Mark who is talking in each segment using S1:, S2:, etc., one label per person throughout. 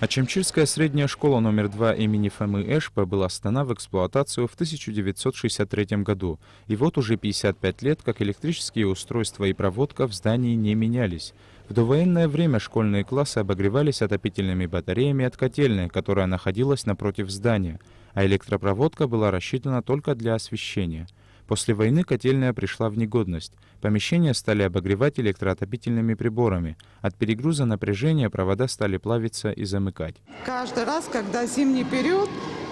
S1: Ачамчирская средняя школа номер 2 имени Фомы Эшпа была сдана в эксплуатацию в 1963 году. И вот уже 55 лет, как электрические устройства и проводка в здании не менялись. В довоенное время школьные классы обогревались отопительными батареями от котельной, которая находилась напротив здания, а электропроводка была рассчитана только для освещения. После войны котельная пришла в негодность. Помещения стали обогревать электроотопительными приборами. От перегруза напряжения провода стали плавиться и замыкать.
S2: Каждый раз, когда зимний период,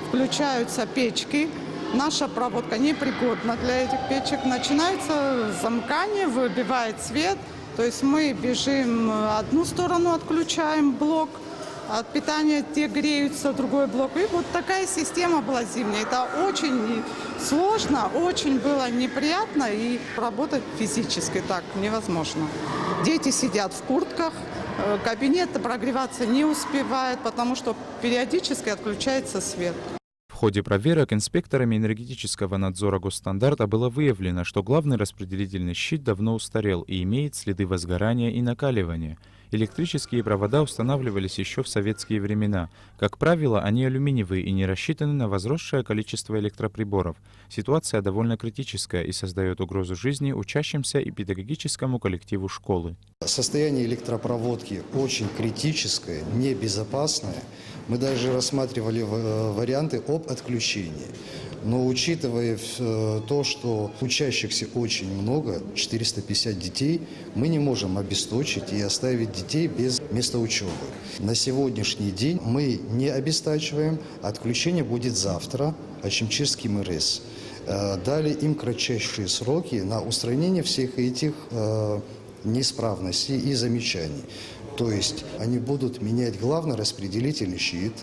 S2: включаются печки, наша проводка непригодна для этих печек. Начинается замыкание, выбивает свет. То есть мы бежим одну сторону, отключаем блок от питания, те греются, другой блок. И вот такая система была зимняя. Это очень сложно, очень было неприятно, и работать физически так невозможно. Дети сидят в куртках, кабинет прогреваться не успевает, потому что периодически отключается свет.
S1: В ходе проверок инспекторами энергетического надзора Госстандарта было выявлено, что главный распределительный щит давно устарел и имеет следы возгорания и накаливания. Электрические провода устанавливались еще в советские времена. Как правило, они алюминиевые и не рассчитаны на возросшее количество электроприборов. Ситуация довольно критическая и создает угрозу жизни учащимся и педагогическому коллективу школы.
S3: Состояние электропроводки очень критическое, небезопасное. Мы даже рассматривали варианты об отключении. Но учитывая то, что учащихся очень много, 450 детей, мы не можем обесточить и оставить детей без места учебы. На сегодняшний день мы не обестачиваем, отключение будет завтра Ачамчирским РЭС. Дали им кратчайшие сроки на устранение всех этих неисправностей и замечаний. То есть они будут менять главный распределительный щит,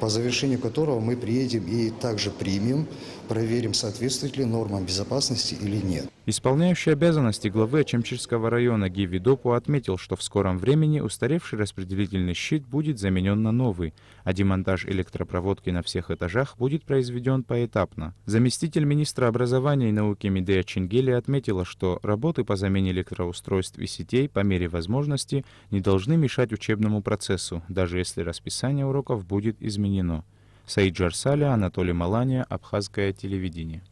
S3: по завершению которого мы приедем и также примем, проверим, соответствует ли нормам безопасности или нет.
S1: Исполняющий обязанности главы Ачамчирского района Гиви Допу отметил, что в скором времени устаревший распределительный щит будет заменен на новый, а демонтаж электропроводки на всех этажах будет произведен поэтапно. Заместитель министра образования и науки Медея Чингели отметила, что работы по замене электроустройств и сетей по мере возможности не должны мешать учебному процессу, даже если расписание уроков будет изменено. Саид Джарсаля, Анатолий Маланя, Абхазское телевидение.